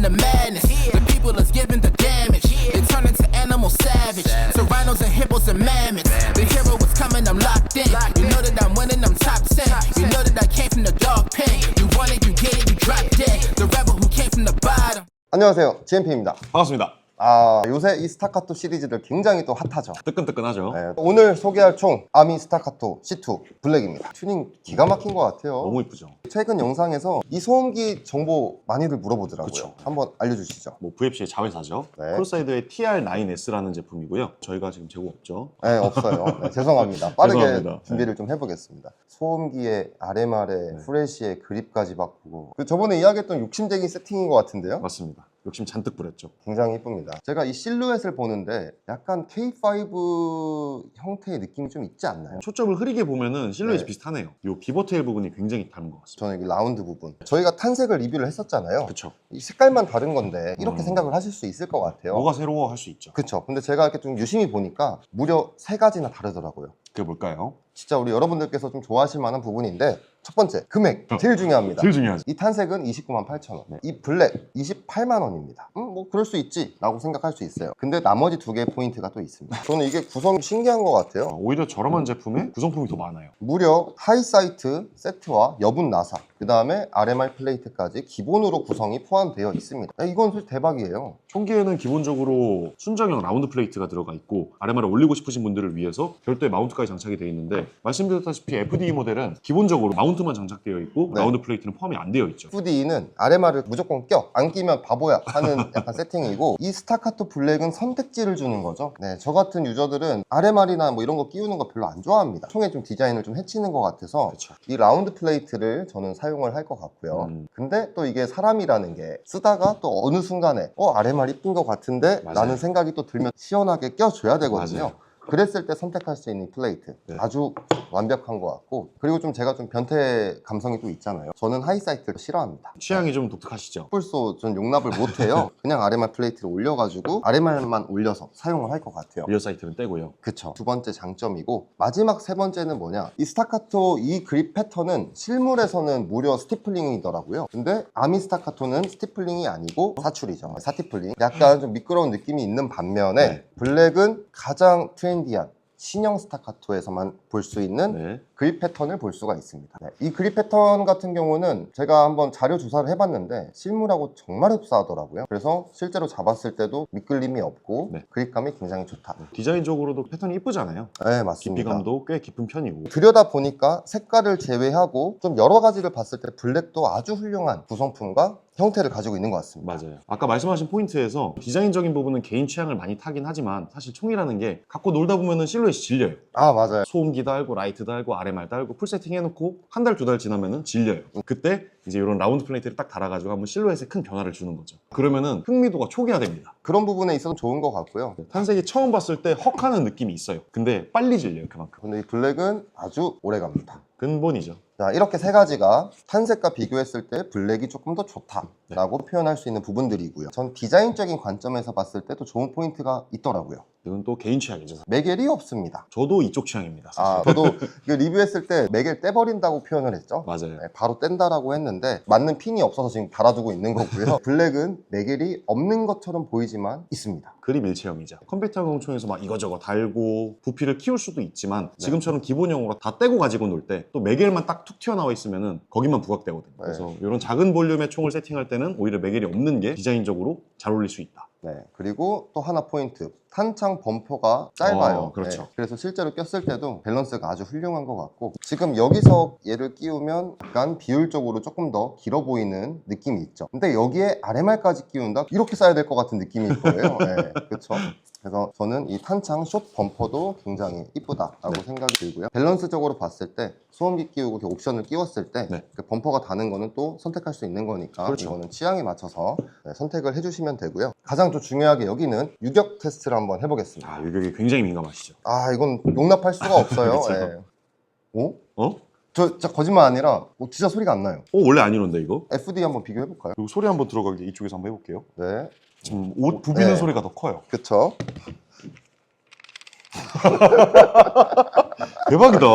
the madness. The people is giving the damage. They turn into animal savage. So rhinos and hippos and mammoths. The hero is coming, I'm locked in. You know that I'm winning, I'm top 10. You know that I came from the dog pen. You want it, you get it, you drop dead. The rebel who came from the bottom. 안녕하세요, GMP입니다. 반갑습니다. 요새 이 스타카토 시리즈들 굉장히 또 핫하죠. 뜨끈뜨끈하죠. 네, 오늘 소개할 총 아미 스타카토 C2 블랙입니다. 튜닝 기가 막힌 것 같아요. 너무 이쁘죠. 최근 영상에서 이 소음기 정보 많이들 물어보더라고요. 그쵸. 한번 알려주시죠. 뭐 VFC의 자회사죠. 네. 크로사이드의 TR9S라는 제품이고요. 저희가 지금 재고 없죠. 네, 없어요. 네, 죄송합니다. 빠르게 죄송합니다. 준비를 좀 해보겠습니다. 소음기에 RMR에 프레쉬에 그립까지 바꾸고 저번에 이야기했던 욕심쟁이 세팅인 것 같은데요. 맞습니다. 욕심 잔뜩 부렸죠. 굉장히 이쁩니다. 제가 이 실루엣을 보는데 약간 K5 형태의 느낌이 좀 있지 않나요? 초점을 흐리게 보면은 실루엣이 네. 비슷하네요. 이 비버테일 부분이 굉장히 닮은 것 같습니다. 저는 이 라운드 부분, 저희가 탄색을 리뷰를 했었잖아요. 그쵸. 이 색깔만 다른 건데 이렇게 생각을 하실 수 있을 것 같아요. 뭐가 새로워 할 수 있죠. 그쵸. 근데 제가 이렇게 좀 유심히 보니까 무려 3가지나 다르더라고요. 그게 뭘까요? 진짜 우리 여러분들께서 좀 좋아하실 만한 부분인데, 첫 번째 금액 제일 중요합니다. 제일 중요하죠. 이 탄색은 298,000원, 이 블랙 280,000원입니다. 뭐 그럴 수 있지 라고 생각할 수 있어요. 근데 나머지 2개의 포인트가 또 있습니다. 저는 이게 구성이 신기한 것 같아요. 오히려 저렴한 제품에 구성품이 더 많아요. 무려 하이사이트 세트와 여분 나사, 그 다음에 RMR 플레이트까지 기본으로 구성이 포함되어 있습니다. 이건 솔직히 대박이에요. 총기에는 기본적으로 순정형 라운드 플레이트가 들어가 있고 RMR을 올리고 싶으신 분들을 위해서 별도의 마운트까지 장착이 되어 있는데, 말씀드렸다시피 FDE 모델은 기본적으로 마운트만 장착되어 있고 네. 라운드 플레이트는 포함이 안 되어 있죠. FDE는 RMR을 무조건 껴, 안 끼면 바보야 하는 약간 세팅이고, 이 스타카토 블랙은 선택지를 주는 거죠. 네, 저 같은 유저들은 RMR이나 뭐 이런 거 끼우는 거 별로 안 좋아합니다. 총에 좀 디자인을 좀 해치는 것 같아서 그쵸. 이 라운드 플레이트를 저는 사용을 할 것 같고요. 근데 또 이게 사람이라는 게 쓰다가 또 어느 순간에 RMR 이쁜 것 같은데 맞아요. 라는 생각이 또 들면 시원하게 껴줘야 되거든요. 맞아요. 그랬을 때 선택할 수 있는 플레이트, 네. 아주 완벽한 것 같고, 그리고 좀 제가 좀 변태 감성이 또 있잖아요. 저는 하이사이트를 싫어합니다. 취향이 좀 독특하시죠? 뿔소 전 용납을 못해요. 그냥 RMR 플레이트를 올려가지고 RMR만 올려서 사용을 할 것 같아요. 리어 사이트는 떼고요. 그쵸. 두 번째 장점이고, 마지막 세 번째는 뭐냐, 이 스타카토 이 그립 패턴은 실물에서는 무려 스티플링이더라고요. 근데 아미 스타카토는 스티플링이 아니고 사출이죠. 사티플링. 약간 좀 미끄러운 느낌이 있는 반면에 네. 블랙은 가장 트렌디한 신형 스타카토에서만 볼 수 있는 네. 그립 패턴을 볼 수가 있습니다. 네, 이 그립 패턴 같은 경우는 제가 한번 자료 조사를 해봤는데 실물하고 정말 흡사하더라고요. 그래서 실제로 잡았을 때도 미끌림이 없고 네. 그립감이 굉장히 좋다. 디자인적으로도 패턴이 이쁘잖아요. 네, 맞습니다. 깊이감도 꽤 깊은 편이고. 들여다 보니까 색깔을 제외하고 좀 여러 가지를 봤을 때 블랙도 아주 훌륭한 구성품과 형태를 가지고 있는 것 같습니다. 맞아요. 아까 말씀하신 포인트에서 디자인적인 부분은 개인 취향을 많이 타긴 하지만, 사실 총이라는 게 갖고 놀다 보면은 실루엣이 질려요. 맞아요. 소음기 달고 라이트 달고 RMR 달고 풀 세팅 해놓고 한 달, 2달 지나면은 질려요. 그때 이제 이런 라운드 플레이트를 딱 달아가지고 한번 실루엣에 큰 변화를 주는 거죠. 그러면은 흥미도가 초기화됩니다. 그런 부분에 있어서 좋은 것 같고요. 탄색이 처음 봤을 때 헉하는 느낌이 있어요. 근데 빨리 질려요, 그만큼. 근데 이 블랙은 아주 오래 갑니다. 근본이죠. 자, 이렇게 세 가지가 탄색과 비교했을 때 블랙이 조금 더 좋다라고 표현할 수 있는 부분들이고요. 전 디자인적인 관점에서 봤을 때도 좋은 포인트가 있더라고요. 이건 또 개인 취향이죠. 매겔이 없습니다. 저도 이쪽 취향입니다, 사실. 저도 이거 리뷰했을 때 매겔 떼버린다고 표현을 했죠. 맞아요. 네, 바로 뗀다라고 했는데 맞는 핀이 없어서 지금 달아두고 있는 거고요. 블랙은 매겔이 없는 것처럼 보이지만 있습니다. 그립 일체형이죠. 컴퓨터용 총에서 막 이거저거 달고 부피를 키울 수도 있지만, 지금처럼 기본형으로 다 떼고 가지고 놀 때 또 매겔만 딱 툭 튀어나와 있으면은 거기만 부각되거든요. 그래서 이런 작은 볼륨의 총을 세팅할 때는 오히려 매겔이 없는 게 디자인적으로 잘 어울릴 수 있다. 네, 그리고 또 하나 포인트, 탄창 범퍼가 짧아요. 그렇죠. 네, 그래서 실제로 꼈을 때도 밸런스가 아주 훌륭한 것 같고, 지금 여기서 얘를 끼우면 약간 비율적으로 조금 더 길어 보이는 느낌이 있죠. 근데 여기에 RMR까지 끼운다? 이렇게 써야 될 것 같은 느낌일 거예요. 네, 그렇죠. 그래서 저는 이 탄창 숏 범퍼도 굉장히 이쁘다라고 생각이 들고요. 밸런스적으로 봤을 때 소음기 끼우고 이렇게 옵션을 끼웠을 때 그 범퍼가 다는 거는 또 선택할 수 있는 거니까, 그렇죠. 이거는 취향에 맞춰서 선택을 해주시면 되고요. 가장 또 중요하게 여기는 유격 테스트를 한번 해보겠습니다. 유격이 굉장히 민감하시죠. 이건 용납할 수가 없어요. 그렇죠. 예. 오? 어? 저 진짜 거짓말 아니라 진짜 소리가 안 나요. 원래 안 이런데 이거? FD 한번 비교해볼까요? 그리고 소리 한번 들어가게 이쪽에서 한번 해볼게요. 네, 지금 옷 부비는 네. 소리가 더 커요. 그쵸. 대박이다.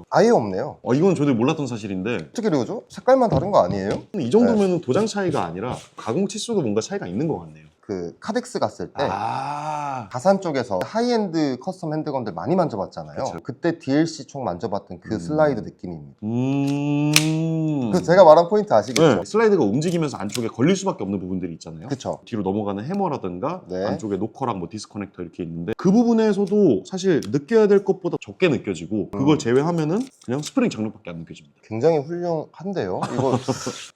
아예 없네요. 이건 저도 몰랐던 사실인데 어떻게 이러죠? 색깔만 다른 거 아니에요? 이 정도면 도장 차이가 아니라 가공 치수도 뭔가 차이가 있는 것 같네요. 그 카덱스 갔을 때 아, 가산 쪽에서 하이엔드 커스텀 핸드건들 많이 만져봤잖아요. 그쵸. 그때 DLC 총 만져봤던 그 슬라이드 느낌입니다. 그래서 제가 말한 포인트 아시겠죠? 네, 슬라이드가 움직이면서 안쪽에 걸릴 수밖에 없는 부분들이 있잖아요. 그쵸. 뒤로 넘어가는 해머라든가 네. 안쪽에 노커랑 뭐 디스커넥터 이렇게 있는데 그 부분에서도 사실 느껴야 될 것보다 적게 느껴지고 그걸 제외하면은 그냥 스프링 장력밖에 안 느껴집니다. 굉장히 훌륭한데요. 이거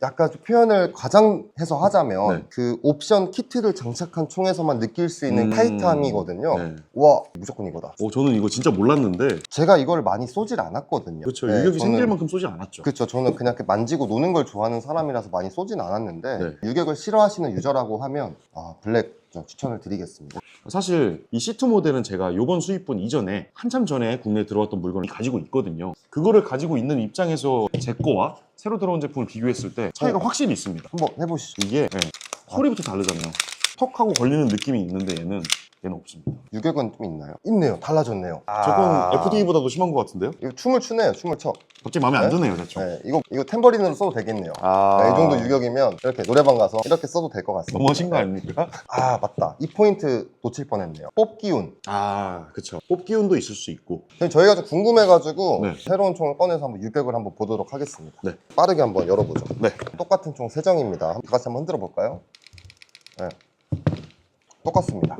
약간 좀 표현을 과장해서 하자면 네. 그 옵션 키트를 장착한 총에서만 느낄 수 있는 타이트함이거든요. 네. 와, 무조건 이거다. 저는 이거 진짜 몰랐는데 제가 이걸 많이 쏘질 않았거든요. 그렇죠. 네, 유격이 저는- 생길 만큼 쏘지 않았죠. 그렇죠. 저는 그냥 이렇게 만지고 노는 걸 좋아하는 사람이라서 많이 쏘진 않았는데 네. 유격을 싫어하시는 유저라고 하면 블랙 좀 추천을 드리겠습니다. 사실 이 C2 모델은 제가 요번 수입분 이전에 한참 전에 국내에 들어왔던 물건을 가지고 있거든요. 그거를 가지고 있는 입장에서 제 거와 새로 들어온 제품을 비교했을 때 차이가 확실히 있습니다. 한번 해보시죠. 이게 소리부터 다르잖아요. 턱하고 걸리는 느낌이 있는데 얘는 없습니다. 유격은 좀 있나요? 있네요. 달라졌네요. 저건 FD보다도 심한 것 같은데요? 이거 춤을 추네요. 춤을 춰. 갑자기 마음에 안 네? 드네요, 대충. 네, 이거 탬버린으로 써도 되겠네요. 네, 이 정도 유격이면 이렇게 노래방 가서 이렇게 써도 될 것 같습니다. 너무하신 거 아닙니까? 맞다. 이 포인트 놓칠 뻔했네요. 뽑기운. 그쵸. 뽑기운도 있을 수 있고. 저희가 좀 궁금해가지고 네. 새로운 총을 꺼내서 한번 유격을 한번 보도록 하겠습니다. 네. 빠르게 한번 열어보죠. 네. 똑같은 총 3장입니다. 다 같이 한번 흔들어 볼까요? 네. 똑같습니다.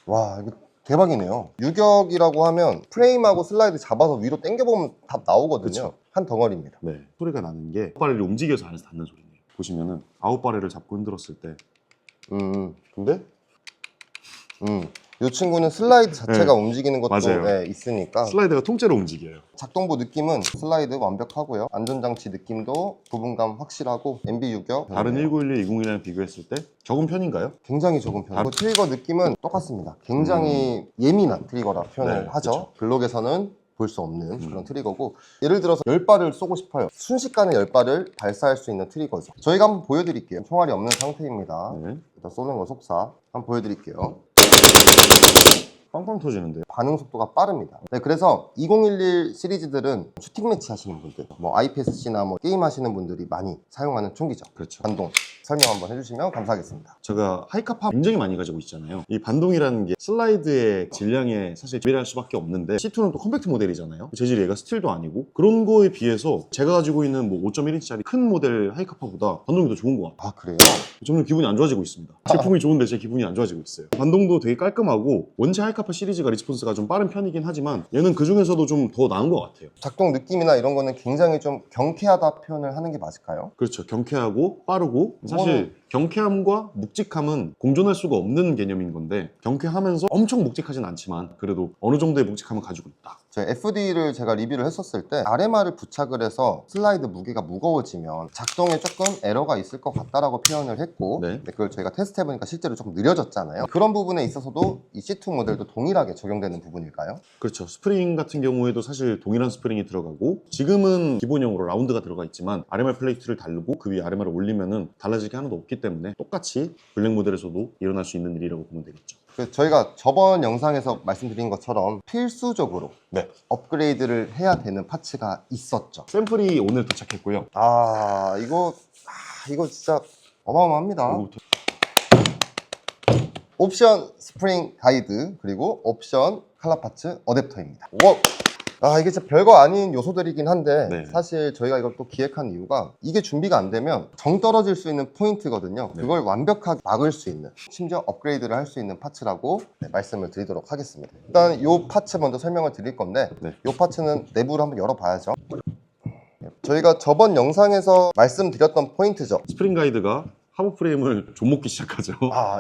와, 이거 대박이네요. 유격이라고 하면 프레임하고 슬라이드 잡아서 위로 당겨보면 다 나오거든요. 그쵸. 한 덩어리입니다. 네. 소리가 나는 게 아웃바렐이 움직여서 안에서 닿는 소리네요. 보시면은 아웃바렐을 잡고 흔들었을 때 근데 이 친구는 슬라이드 자체가 네. 움직이는 것도 맞아요. 네, 있으니까 슬라이드가 통째로 움직여요. 작동부 느낌은 슬라이드 완벽하고요. 안전장치 느낌도 부분감 확실하고 MB 유격 다른 1911, 2011이랑 비교했을 때 적은 편인가요? 굉장히 적은 편이고 트리거 느낌은 똑같습니다. 굉장히 예민한 트리거라 표현을 네, 하죠. 그쵸. 글록에서는 볼 수 없는 그런 트리거고 예를 들어서 10발을 쏘고 싶어요. 순식간에 10발을 발사할 수 있는 트리거죠. 저희가 한번 보여드릴게요. 총알이 없는 상태입니다. 네. 일단 쏘는 거 속사 한번 보여드릴게요. 빵빵 터지는데요. 반응 속도가 빠릅니다. 네, 그래서 2011 시리즈들은 슈팅 매치 하시는 분들, 뭐 IPSC나 뭐 게임 하시는 분들이 많이 사용하는 총기죠. 그렇죠. 반동 설명 한번 해주시면 감사하겠습니다. 제가 하이카파 굉장히 많이 가지고 있잖아요. 이 반동이라는 게 슬라이드의 질량에 사실 비례할 수밖에 없는데 C2는 또 컴팩트 모델이잖아요. 재질이 얘가 스틸도 아니고 그런 거에 비해서 제가 가지고 있는 뭐 5.1인치짜리 큰 모델 하이카파보다 반동이 더 좋은 것 같아요. 그래요? 점점 기분이 안 좋아지고 있습니다. 제품이 좋은데 제 기분이 안 좋아지고 있어요. 반동도 되게 깔끔하고 원체 하이카파 시리즈가 리스폰스가 좀 빠른 편이긴 하지만 얘는 그 중에서도 좀 더 나은 것 같아요. 작동 느낌이나 이런 거는 굉장히 좀 경쾌하다 표현을 하는 게 맞을까요? 그렇죠. 경쾌하고 빠르고 사실 경쾌함과 묵직함은 공존할 수가 없는 개념인 건데 경쾌하면서 엄청 묵직하진 않지만 그래도 어느 정도의 묵직함을 가지고 있다. 저희 FD를 제가 리뷰를 했었을 때 RMR을 부착을 해서 슬라이드 무게가 무거워지면 작동에 조금 에러가 있을 것 같다라고 표현을 했고 네. 근데 그걸 저희가 테스트 해보니까 실제로 조금 느려졌잖아요. 그런 부분에 있어서도 이 C2 모델도 동일하게 적용되는 부분일까요? 그렇죠. 스프링 같은 경우에도 사실 동일한 스프링이 들어가고 지금은 기본형으로 라운드가 들어가 있지만 RMR 플레이트를 달고 그 위에 RMR을 올리면은 달라질 게 하나도 없기 때문에 똑같이 블랙 모델에서도 일어날 수 있는 일이라고 보면 되겠죠. 저희가 저번 영상에서 말씀드린 것처럼 필수적으로 업그레이드를 해야 되는 파츠가 있었죠. 샘플이 오늘 도착했고요. 이거 진짜 어마어마합니다. 이거부터 옵션 스프링 가이드 그리고 옵션 칼라 파츠 어댑터입니다. 이게 진짜 별거 아닌 요소들이긴 한데 네. 사실 저희가 이걸 또 기획한 이유가 이게 준비가 안 되면 정 떨어질 수 있는 포인트거든요. 네. 그걸 완벽하게 막을 수 있는 심지어 업그레이드를 할 수 있는 파츠라고 말씀을 드리도록 하겠습니다. 일단 이 파츠 먼저 설명을 드릴 건데 네. 이 파츠는 내부를 한번 열어봐야죠. 저희가 저번 영상에서 말씀드렸던 포인트죠. 스프링 가이드가 하부 프레임을 좀 먹기 시작하죠.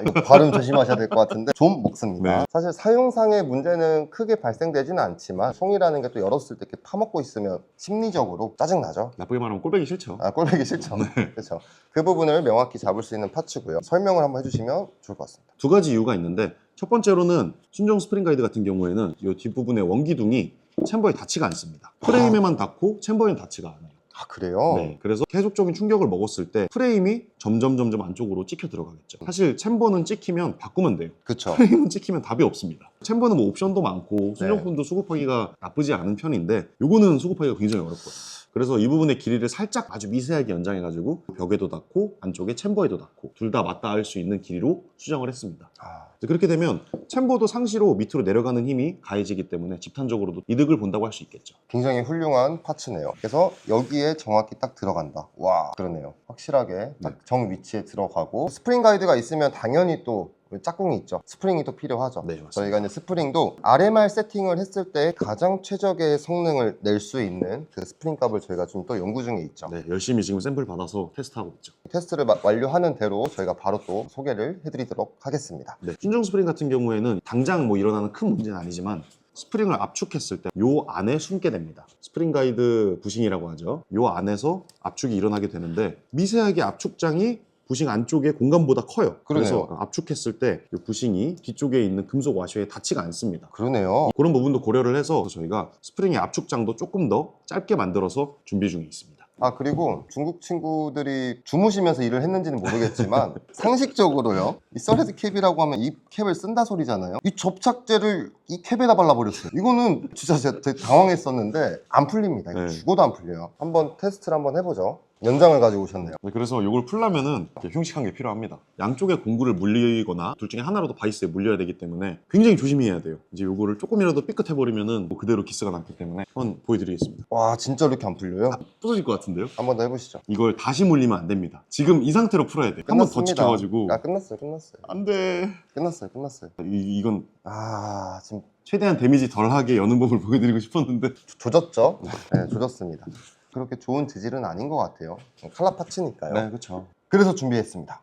이거 발음 조심하셔야 될 것 같은데 좀 먹습니다. 네. 사실 사용상의 문제는 크게 발생되지는 않지만 총이라는 게 또 열었을 때 이렇게 파먹고 있으면 심리적으로 짜증나죠. 나쁘게 말하면 꼴배기 싫죠. 꼴보기 싫죠. 그렇죠. 그 부분을 명확히 잡을 수 있는 파츠고요. 설명을 한번 해주시면 좋을 것 같습니다. 두 가지 이유가 있는데 첫 번째로는 순정 스프링 가이드 같은 경우에는 이 뒷부분의 원기둥이 챔버에 닿지가 않습니다. 프레임에만 닿고 챔버에는 닿지가 않아요. 아, 그래요? 네, 그래서 계속적인 충격을 먹었을 때 프레임이 점점 안쪽으로 찍혀 들어가겠죠. 사실 챔버는 찍히면 바꾸면 돼요. 그쵸. 프레임은 찍히면 답이 없습니다. 챔버는 뭐 옵션도 많고 순정품도 수급하기가 나쁘지 않은 편인데 요거는 수급하기가 굉장히 어렵거든요. 그래서 이 부분의 길이를 살짝 아주 미세하게 연장해가지고 벽에도 닿고 안쪽에 챔버에도 닿고 둘 다 맞닿아 할 수 있는 길이로 수정을 했습니다. 그렇게 되면 챔버도 상시로 밑으로 내려가는 힘이 가해지기 때문에 집탄적으로도 이득을 본다고 할 수 있겠죠. 굉장히 훌륭한 파츠네요. 그래서 여기에 정확히 딱 들어간다. 와, 그러네요. 확실하게 딱 정 위치에 들어가고 스프링 가이드가 있으면 당연히 또 짝꿍이 있죠. 스프링이 또 필요하죠. 네, 맞습니다. 저희가 이제 스프링도 RMR 세팅을 했을 때 가장 최적의 성능을 낼 수 있는 그 스프링 값을 저희가 좀 또 연구 중에 있죠. 네, 열심히 지금 샘플 받아서 테스트하고 있죠. 테스트를 완료하는 대로 저희가 바로 또 소개를 해드리도록 하겠습니다. 네, 순정 스프링 같은 경우에는 당장 뭐 일어나는 큰 문제는 아니지만 스프링을 압축했을 때 요 안에 숨게 됩니다. 스프링 가이드 부싱이라고 하죠. 요 안에서 압축이 일어나게 되는데 미세하게 압축장이 부싱 안쪽의 공간보다 커요. 그러네요. 그래서 압축했을 때 이 부싱이 뒤쪽에 있는 금속 와셔에 닿지가 않습니다. 그러네요. 그런 부분도 고려를 해서 저희가 스프링의 압축장도 조금 더 짧게 만들어서 준비 중에 있습니다. 아, 그리고 중국 친구들이 주무시면서 일을 했는지는 모르겠지만 상식적으로요, 이 서레드 캡이라고 하면 이 캡을 쓴다 소리잖아요. 이 접착제를 이 캡에다 발라버렸어요. 이거는 진짜 제가 되게 당황했었는데 안 풀립니다. 이거 네. 죽어도 안 풀려요. 한번 테스트를 한번 해보죠. 연장을 가지고 오셨네요. 네, 그래서 이걸 풀려면은 이렇게 흉식한 게 필요합니다. 양쪽에 공구를 물리거나 둘 중에 하나라도 바이스에 물려야 되기 때문에 굉장히 조심해야 돼요. 이제 이거를 조금이라도 삐끗해버리면은 뭐 그대로 기스가 남기 때문에 한번 보여드리겠습니다. 와, 진짜로 이렇게 안 풀려요? 부서질 것 같은데요? 한번 더 해보시죠. 이걸 다시 물리면 안 됩니다. 지금 이 상태로 풀어야 돼. 한 번 더 끝났습니다. 지켜가지고. 아, 끝났어요. 안 돼. 끝났어요. 이건 아, 지금 최대한 데미지 덜하게 여는 법을 보여드리고 싶었는데. 조졌죠? 네, 조졌습니다. 그렇게 좋은 재질은 아닌 것 같아요. 칼라 파츠니까요. 네, 그렇죠. 그래서 준비했습니다.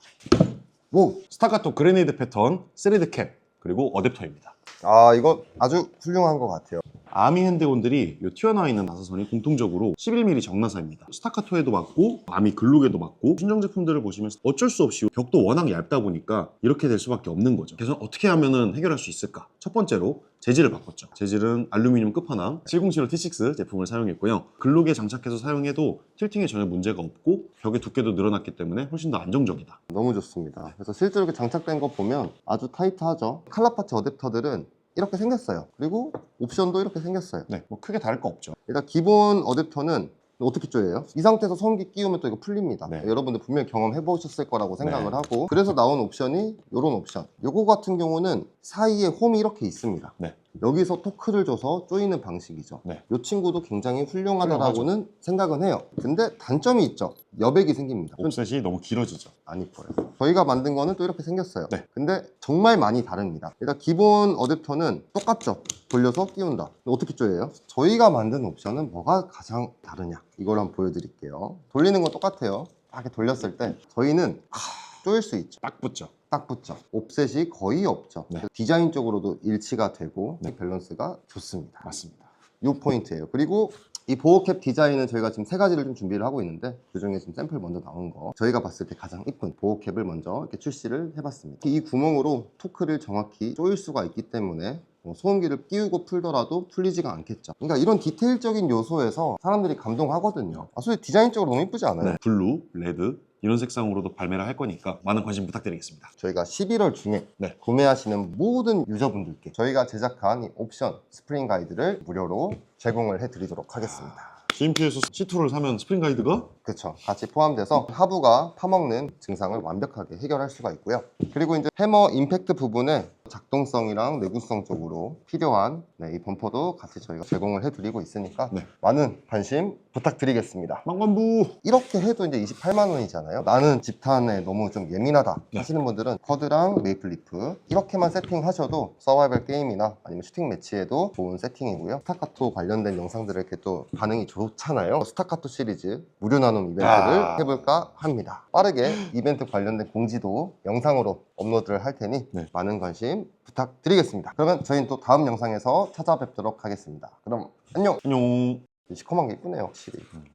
오! 스타카토 그레네이드 패턴 3D 캡 그리고 어댑터입니다. 아, 이거 아주 훌륭한 것 같아요. 아미 핸드온들이 이 튀어나와 있는 나사선이 공통적으로 11mm 정나사입니다. 스타카토에도 맞고 아미 글록에도 맞고 순정 제품들을 보시면 어쩔 수 없이 벽도 워낙 얇다 보니까 이렇게 될 수밖에 없는 거죠. 그래서 어떻게 하면 해결할 수 있을까? 첫 번째로 재질을 바꿨죠. 재질은 알루미늄 끝판왕 707 T6 제품을 사용했고요. 글록에 장착해서 사용해도 틸팅에 전혀 문제가 없고 벽의 두께도 늘어났기 때문에 훨씬 더 안정적이다. 너무 좋습니다. 그래서 실제로 이렇게 장착된 거 보면 아주 타이트하죠. 칼라 파츠 어댑터들은 이렇게 생겼어요. 그리고 옵션도 이렇게 생겼어요. 네, 뭐 크게 다를 거 없죠. 일단 기본 어댑터는 어떻게 쪼여요? 이 상태에서 소음기 끼우면 또 이거 풀립니다. 네. 여러분들 분명히 경험해 보셨을 거라고 생각을 네. 하고, 그래서 나온 옵션이 이런 옵션. 요거 같은 경우는 사이에 홈이 이렇게 있습니다. 네. 여기서 토크를 줘서 조이는 방식이죠. 네. 이 친구도 굉장히 훌륭하다라고는 생각은 해요. 근데 단점이 있죠. 여백이 생깁니다. 옵셋이 너무 길어지죠. 안 이뻐요. 저희가 만든 거는 또 이렇게 생겼어요. 네. 근데 정말 많이 다릅니다. 일단 기본 어댑터는 똑같죠. 돌려서 끼운다. 어떻게 쪼여요? 저희가 만든 옵션은 뭐가 가장 다르냐, 이걸 한번 보여드릴게요. 돌리는 건 똑같아요. 딱 이렇게 돌렸을 때 저희는 쪼일 수 있죠. 딱 붙죠. 딱 붙죠. 옵셋이 거의 없죠. 네. 디자인적으로도 일치가 되고 네. 밸런스가 좋습니다. 맞습니다. 이 포인트예요. 그리고 이 보호캡 디자인은 저희가 지금 세 가지를 좀 준비를 하고 있는데, 그 중에 지금 샘플 먼저 나온 거, 저희가 봤을 때 가장 이쁜 보호캡을 먼저 이렇게 출시를 해봤습니다. 이 구멍으로 토크를 정확히 조일 수가 있기 때문에 소음기를 끼우고 풀더라도 풀리지가 않겠죠. 그러니까 이런 디테일적인 요소에서 사람들이 감동하거든요. 솔직히 디자인적으로 너무 이쁘지 않아요? 네. 블루, 레드 이런 색상으로도 발매를 할 거니까 많은 관심 부탁드리겠습니다. 저희가 11월 중에 네. 구매하시는 모든 유저분들께 저희가 제작한 이 옵션 스프링 가이드를 무료로 제공을 해드리도록 하겠습니다. GMP에서 C2를 사면 스프링 가이드가 그렇죠. 같이 포함돼서 하부가 파먹는 증상을 완벽하게 해결할 수가 있고요. 그리고 이제 해머 임팩트 부분에 작동성이랑 내구성 쪽으로 필요한 이 범퍼도 같이 저희가 제공을 해드리고 있으니까 네. 많은 관심 부탁드리겠습니다. 망관부 이렇게 해도 이제 28만 원이잖아요. 나는 집탄에 너무 좀 예민하다 네. 하시는 분들은 쿼드랑 메이플리프 이렇게만 세팅하셔도 서바이벌 게임이나 아니면 슈팅 매치에도 좋은 세팅이고요. 스타카토 관련된 영상들을 이렇게 또 반응이 좋잖아요. 스타카토 시리즈 무료 나눔 이벤트를 해볼까 합니다. 빠르게 이벤트 관련된 공지도 영상으로 업로드를 할 테니 네. 많은 관심 부탁드리겠습니다. 그러면 저희는 또 다음 영상에서 찾아뵙도록 하겠습니다. 그럼 안녕. 안녕. 시커먼 게 이쁘네요, 확실히.